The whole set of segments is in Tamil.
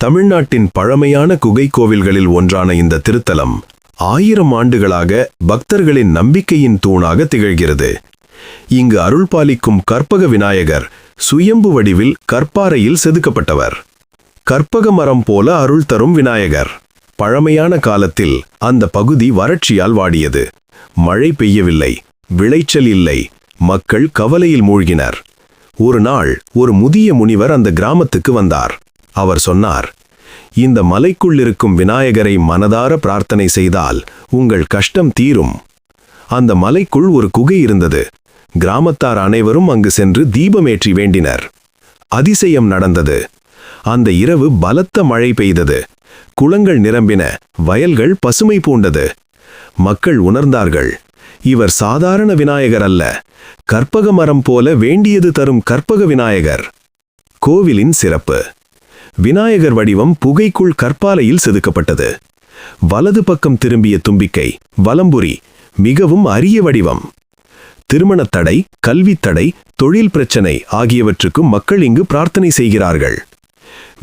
தமிழ்நாட்டின் பழமையான குகை கோவில்களில் ஒன்றான இந்த திருத்தலம் 1000 ஆண்டுகளாக பக்தர்களின் நம்பிக்கையின் தூணாக திகழ்கிறது. இங்கு அருள்பாலிக்கும் கற்பக விநாயகர் சுயம்பு வடிவில் கற்பாறையில் செதுக்கப்பட்டவர். கற்பக மரம் போல அருள் தரும் விநாயகர். பழமையான காலத்தில் அந்த பகுதி வறட்சியால் வாடியது. மழை பெய்யவில்லை, விளைச்சல் இல்லை, மக்கள் கவலையில் மூழ்கினர். ஒரு நாள் ஒரு முதிய முனிவர் அந்த கிராமத்துக்கு வந்தார். அவர் சொன்னார், இந்த மலைக்குள் இருக்கும் விநாயகரை மனதார பிரார்த்தனை செய்தால் உங்கள் கஷ்டம் தீரும். அந்த மலைக்குள் ஒரு குகை இருந்தது. கிராமத்தார் அனைவரும் அங்கு சென்று தீபமேற்றி வேண்டினர். அதிசயம் நடந்தது. அந்த இரவு பலத்த மழை பெய்தது. குளங்கள் நிரம்பின, வயல்கள் பசுமை பூண்டது. மக்கள் உணர்ந்தார்கள், இவர் சாதாரண விநாயகர் அல்ல, கற்பக மரம் போல வேண்டியது தரும் கற்பக விநாயகர். கோவிலின் சிறப்பு: விநாயகர் வடிவம் புகைக்குள் கற்பாலையில் செதுக்கப்பட்டது. வலது பக்கம் திரும்பிய தும்பிக்கை வலம்புரி, மிகவும் அரிய வடிவம். திருமணத் தடை, கல்வித் தடை, தொழில் பிரச்சனை ஆகியவற்றுக்கும் மக்கள் இங்கு பிரார்த்தனை செய்கிறார்கள்.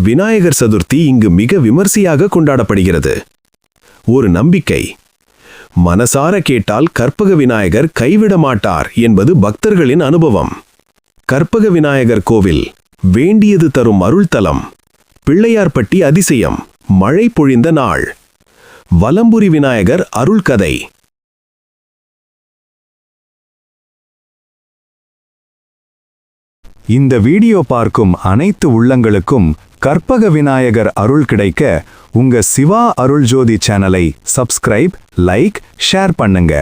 விநாயகர் சதுர்த்தி இங்கு மிக விமர்சையாக கொண்டாடப்படுகிறது. ஒரு நம்பிக்கை: மனசார கேட்டால் கற்பக விநாயகர் கைவிட மாட்டார் என்பது பக்தர்களின் அனுபவம். கற்பக விநாயகர் கோவில் வேண்டியது தரும் அருள்தலம். பிள்ளையார்பட்டி அதிசயம்: மழை பொழிந்த நாள். வலம்புரி விநாயகர் அருள் கதை. இந்த வீடியோ பார்க்கும் அனைத்து உள்ளங்களுக்கும் கற்பக விநாயகர் அருள் கிடைக்க உங்க சிவா அருள் ஜோதி சேனலை சப்ஸ்கிரைப், லைக், ஷேர் பண்ணுங்க.